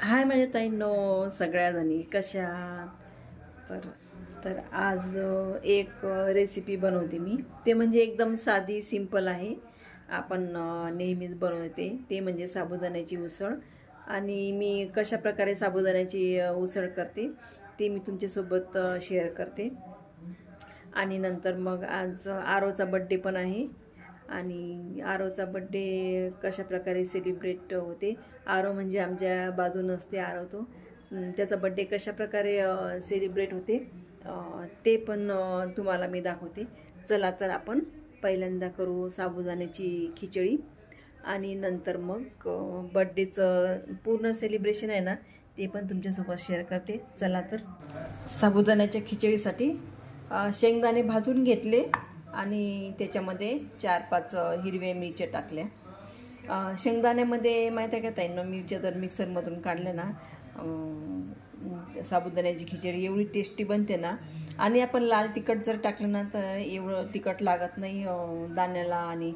हाय माझ्या ताईंनो, सगळ्या जणी कशा तर तर आज एक रेसिपी बनवते मी. ते म्हणजे एकदम साधी सिंपल आहे. आपण नेहमीच बनवते ते म्हणजे साबुदाण्याची उसळ. आणि मी कशा प्रकारे साबुदाण्याची उसळ करते ते मी तुमच्यासोबत शेअर करते. आणि नंतर मग आज आरोचा बड्डे पण आहे. आणि आरोचा बड्डे कशा प्रकारे सेलिब्रेट होते, आरो म्हणजे आमच्या बाजून असते आरो, तो त्याचा बड्डे कशा प्रकारे सेलिब्रेट होते ते पण तुम्हाला मी दाखवते. चला तर आपण पहिल्यांदा करू साबुदाण्याची खिचडी आणि नंतर मग बड्डेचं पूर्ण सेलिब्रेशन आहे ना ते पण तुमच्यासोबत शेअर करते. चला तर साबुदाण्याच्या खिचडीसाठी शेंगदाणे भाजून घेतले आणि त्याच्यामध्ये 4-5 हिरव्या मिरच्या टाकल्या. शेंगदाण्यामध्ये माहीत आहे का ताईंनो, मिरच्या जर मिक्सरमधून काढल्या ना साबुदाण्याची खिचडी एवढी टेस्टी बनते ना. आणि आपण लाल तिखट जर टाकलं ना तर एवढं तिखट लागत नाही दाण्याला आणि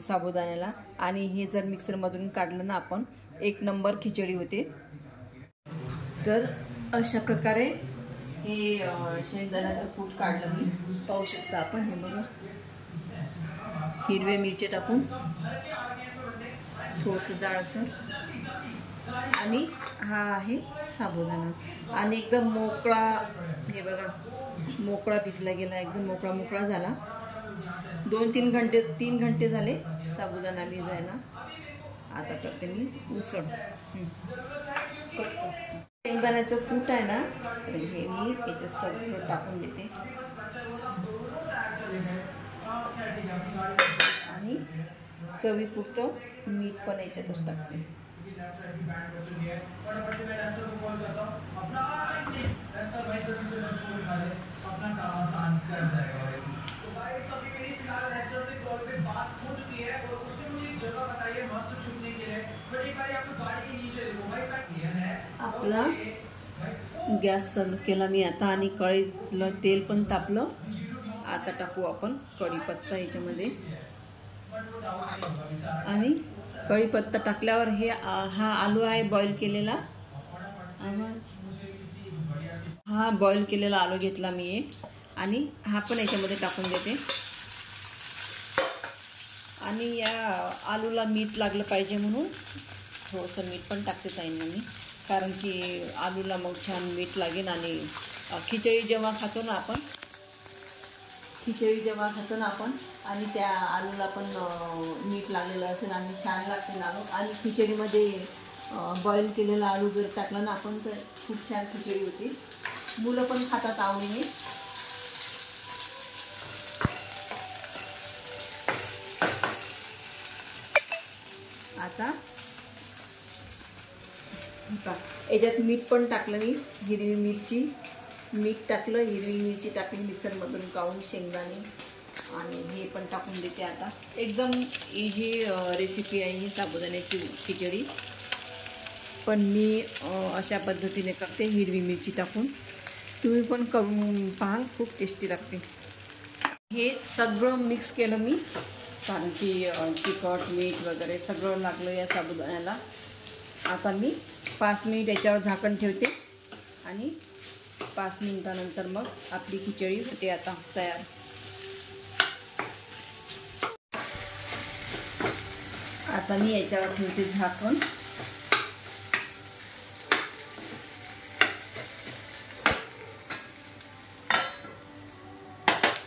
साबुदाण्याला. आणि हे जर मिक्सरमधून काढलं ना आपण, एक नंबर खिचडी होते. तर अशा प्रकारे हे शेंगदाण्याचं कूट काढलं मी, पाहू शकता आपण. हे बघा, हिरव्या मिरच्या टाकून थोडंसं जाडसर. आणि हा आहे साबुदाणा आणि एकदम मोकळा. हे बघा, मोकळा भिजला गेला, एकदम मोकळा मोकळा झाला. 3 घंटे झाले साबुदाणा भिजायला. आता करते मी उसळ. शेंगदाण्याचं कूट आहे ना, तर हे मी याच्यात सगळं टाकून देते. आणि चवीपुरतं मीठ पण याच्यातच टाकते. आपला गॅस चालू केला मी आता आणि कढईतलं तेल पण तापलं. आता टाकू आपण कढीपत्ता याच्यामध्ये. आणि कढीपत्ता टाकल्यावर हा आलू आहे बॉईल केलेला. हा बॉईल केलेला आलू घेतला मी एक, आणि हा पण याच्यामध्ये टाकून देते. आणि या आलूला मीठ लागलं पाहिजे म्हणून थोडंसं मीठ पण टाकते ताईंना मी, कारण की आलूला मग छान मीठ लागेल. आणि खिचडी जेव्हा खातो ना आपण आणि त्या आलूला पण मीठ लागलेलं असेल आणि छान लागते ना आलू. आणि खिचडीमध्ये बॉईल केलेला आलू जर टाकला ना आपण तर खूप छान खिचडी होते. मुलं पण खातात आवडीने. आता याच्यात मीठ पण टाकलं मी. हिरवी मिरची, मीठ टाकलं, हिरवी मिरची टाकली मिक्सरमधून काढून, शेंगदाणे आणि हे पण टाकून देते. आता एकदम इझी रेसिपी आहे ही साबुदाण्याची खिचडी, पण मी अशा पद्धतीने करते हिरवी मिरची टाकून. तुम्ही पण करून पहा, खूप टेस्टी लागते. हे सगळं मिक्स केलं मी, कारण की तिखट मीठ वगैरे सगळं लागलं या साबुदाण्याला. आता मी 5 मिनिट याच्यावर झाकण ठेवते आणि 5 मिनिटानंतर मग आपली खिचडी होते आता तयार. आता मी याच्यावर ठेवते झाकण.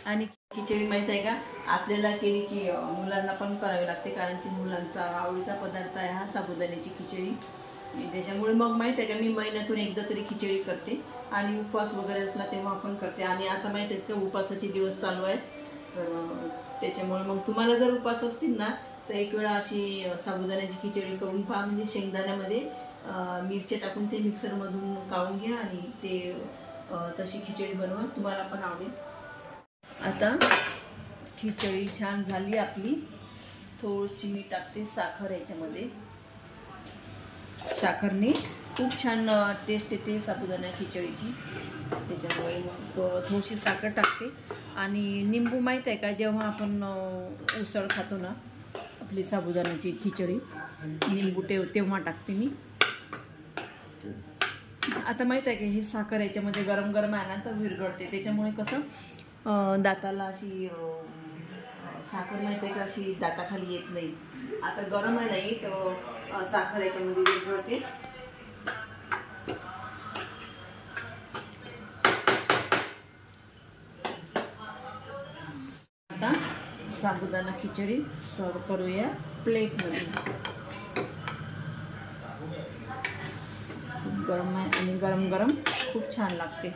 आणि खिचडी माहीत आहे का, आपल्याला केली की मुलांना पण करावी लागते, कारण की मुलांचा आवडीचा पदार्थ आहे हा साबुदाण्याची खिचडी. त्याच्यामुळे मग माहीत आहे का, मी महिन्यातून एकदा तरी खिचडी करते. आणि उपवास वगैरे असला तेव्हा पण करते. आणि आता माहीत आहे का, उपवासाचे दिवस चालू आहेत, तर त्याच्यामुळे मग तुम्हाला जर उपवास असतील ना तर एक वेळा अशी साबुदाण्याची खिचडी करून पहा. म्हणजे शेंगदाण्यामध्ये मिरच्या टाकून ते मिक्सरमधून काढून घ्या आणि ते तशी खिचडी बनवा, तुम्हाला पण आवडेल. आता खिचडी छान झाली आपली. थोडीशी मी टाकते साखर याच्यामध्ये. साखरने खूप छान टेस्ट येते साबुदाणा खिचडीची, त्याच्यामुळे मग थोडीशी साखर टाकते. आणि निंबू माहीत आहे का, जेव्हा आपण उसळ खातो ना आपली साबुदाण्याची खिचडी, निंबू तेव्हा टाकते मी. आता माहीत आहे की हे साखर याच्यामध्ये गरम गरम आहे ना तर विरघळते, त्याच्यामुळे कसं दाताला अशी साखर माहिती आहे का अशी दाताखाली येत नाही. आता गरम आहे नाही तर साखर याच्यामध्ये विरघळते. आता साबुदाणा खिचडी सर्व करूया प्लेटमध्ये. खूप गरम आहे आणि गरम गरम खूप छान लागते.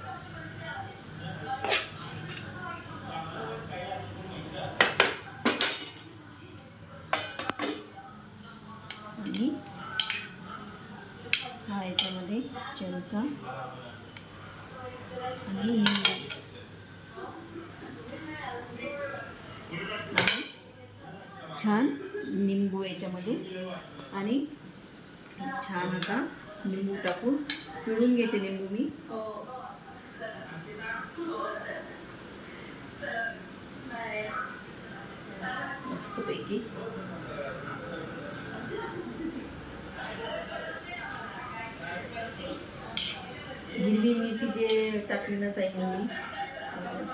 आणि हा याच्यामध्ये चमचा आणि लिंबू छान निंबू याच्यामध्ये आणि छान आता लिंबू टाकून पिळून घेते लिंबू मी. मस्तपैकी हिरवी मिरची जे टाकली ना ताई मी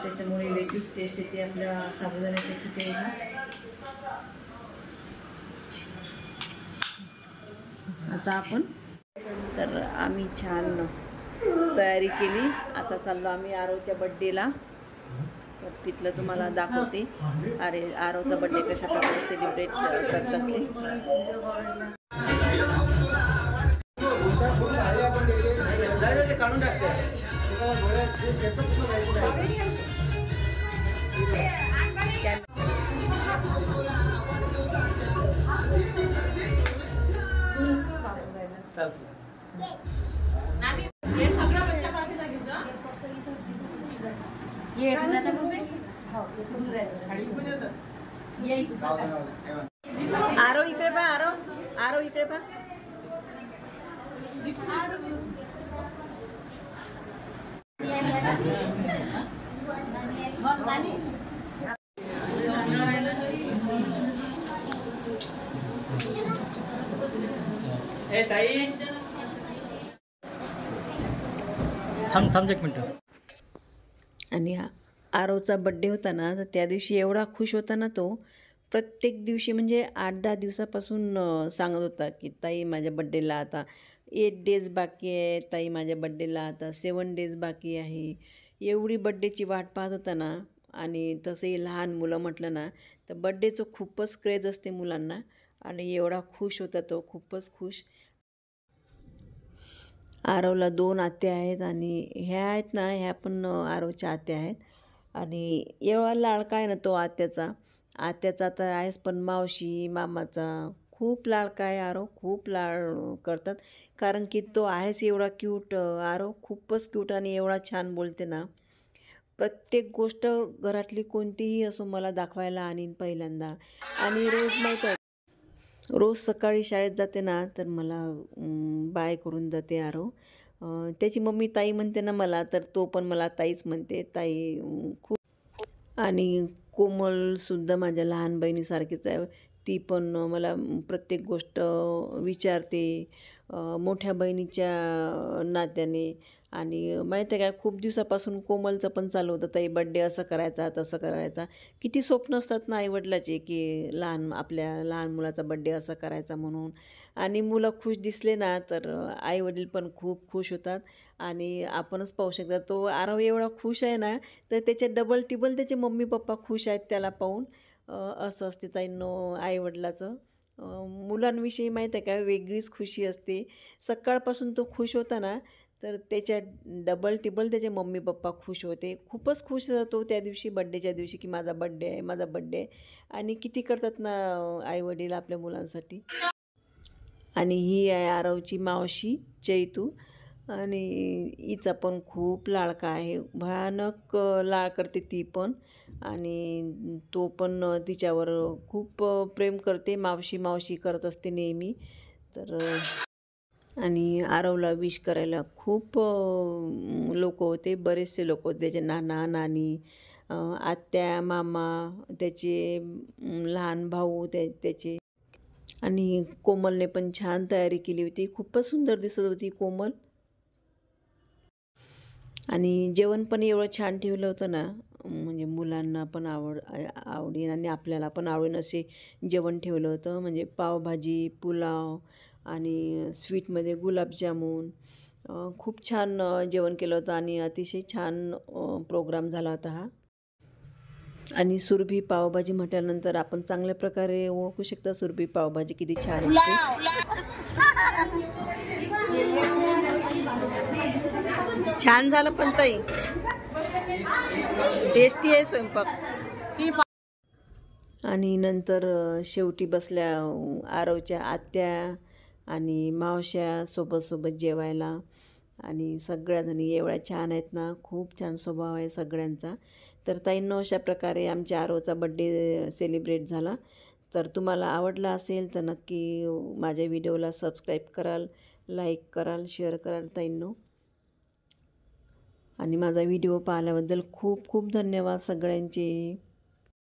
त्याच्यामुळे वेगळीच टेस्ट येते आपल्या साबुदाण्याच्या खिचडीला. आता आपण तर आम्ही छान तयारी केली. आता चाललो आम्ही आरवच्या बड्डेला, तर तिथलं तुम्हाला दाखवते. आरवचा बड्डे कशा प्रकारे सेलिब्रेट करतात ते. आरो इकडे पहा, आरो इकडे पहा. थांब एक मिनिट. आणि आरवचा बड्डे होता ना तर त्या दिवशी एवढा खुश होता ना तो. प्रत्येक दिवशी म्हणजे 8-10 दिवसापासून सांगत होता की ताई माझ्या बड्डेला आता 8 डेज बाकी आहे, ताई माझ्या बड्डेला आता 7 डेज बाकी आहे. एवढी बड्डेची वाट पाहत होता ना. आणि तसंही लहान मुलं म्हटलं ना तर बड्डेचं खूपच क्रेज असते मुलांना. आणि एवढा खुश होता तो, खूपच खुश. आरवला 2 आत्या आहेत आणि ह्या आहेत ना ह्या पण आरवच्या आत्या आहेत. आणि एवढा लाडका आहे ना तो आत्याचा तर आहेच, पण मावशी मामाचा खूप लाडका आहे आरव. खूप लाड करतात कारण की तो आहेच एवढा क्यूट. आरव खूपच क्यूट आणि एवढा छान बोलते ना. प्रत्येक गोष्ट घरातली कोणतीही असो मला दाखवायला आणीन पहिल्यांदा. आणि रोज माहीत आहे रोज सकाळी शाळेत जाते ना तर मला बाय करून जाते आरव. त्याची मम्मी ताई म्हणते ना मला, तर तो पण मला ताईच म्हणते. ताई खूप. आणि कोमलसुद्धा माझ्या लहान बहिणीसारखीच आहे. ती पण मला प्रत्येक गोष्ट विचारते मोठ्या बहिणीच्या नात्याने. आणि माहीत आहे काय, खूप दिवसापासून कोमलचं पण चालू होतं ताई बड्डे असं करायचा तसं करायचा. किती स्वप्न असतात ना आईवडिलाचे की आपल्या लहान मुलाचा बड्डे असं करायचा म्हणून. आणि मुलं खुश दिसले ना तर आईवडील पण खूप खुश होतात. आणि आपणच पाहू शकता तो आरव एवढा खुश आहे ना तर त्याच्या डबल टिबल त्याचे मम्मी पप्पा खुश आहेत त्याला पाहून. असं असते ताईंनो आईवडिलाचं. मुलांविषयी माहीत आहे का वेगळीच खुशी असते. सकाळपासून तो खुश होता ना तर त्याच्या डबल टिबल त्याचे मम्मी पप्पा खुश होते. खूपच खुश होतो त्या दिवशी बड्डेच्या दिवशी की माझा बड्डे आहे, माझा बड्डे आहे. आणि किती करतात ना आईवडील आपल्या मुलांसाठी. आणि ही आहे आरवची मावशी चैतू. आणि हिचा पण खूप लाडका आहे, भयानक लाड करते ती पण. आणि तो पण तिच्यावर खूप प्रेम करते, मावशी मावशी करत असते नेहमी. तर आणि आरवला विश करायला खूप लोक होते, बरेचसे लोक होते. त्याचे नाना नानी, आत्या मामा, त्याचे लहान भाऊ त्याचे. आणि कोमलने पण छान तयारी केली होती, खूपच सुंदर दिसत होती कोमल. आणि जेवण पण एवढं छान ठेवलं होतं ना, म्हणजे मुलांना पण आवडीन आणि आपल्याला पण आवडेन असे जेवण ठेवलं होतं. म्हणजे पावभाजी, पुलाव आणि स्वीटमध्ये गुलाबजामुन, खूप छान जेवण केलं होतं आणि अतिशय छान प्रोग्राम झाला होता हा. आणि सुरभी पावभाजी म्हटल्यानंतर आपण चांगल्या प्रकारे ओळखू शकता सुरभी पावभाजी किती छान असते. छान झालं पण ताई, टेस्टी आहे स्वयंपाक. आणि नंतर शेवटी बसल्या आरवच्या आत्या आणि मावश्या सोबत जेवायला. आणि सगळ्याजणी एवढ्या छान आहेत ना, खूप छान स्वभाव आहे सगळ्यांचा. तर ताईंनो, अशा प्रकारे आमच्या आरवचा बड्डे सेलिब्रेट झाला. तर तुम्हाला आवडला असेल तर नक्की माझ्या व्हिडिओला सबस्क्राईब कराल, लाईक कराल, शेअर कराल ताईंनो. आणि माझा व्हिडिओ पाहिल्याबद्दल खूप खूप धन्यवाद सगळ्यांचे.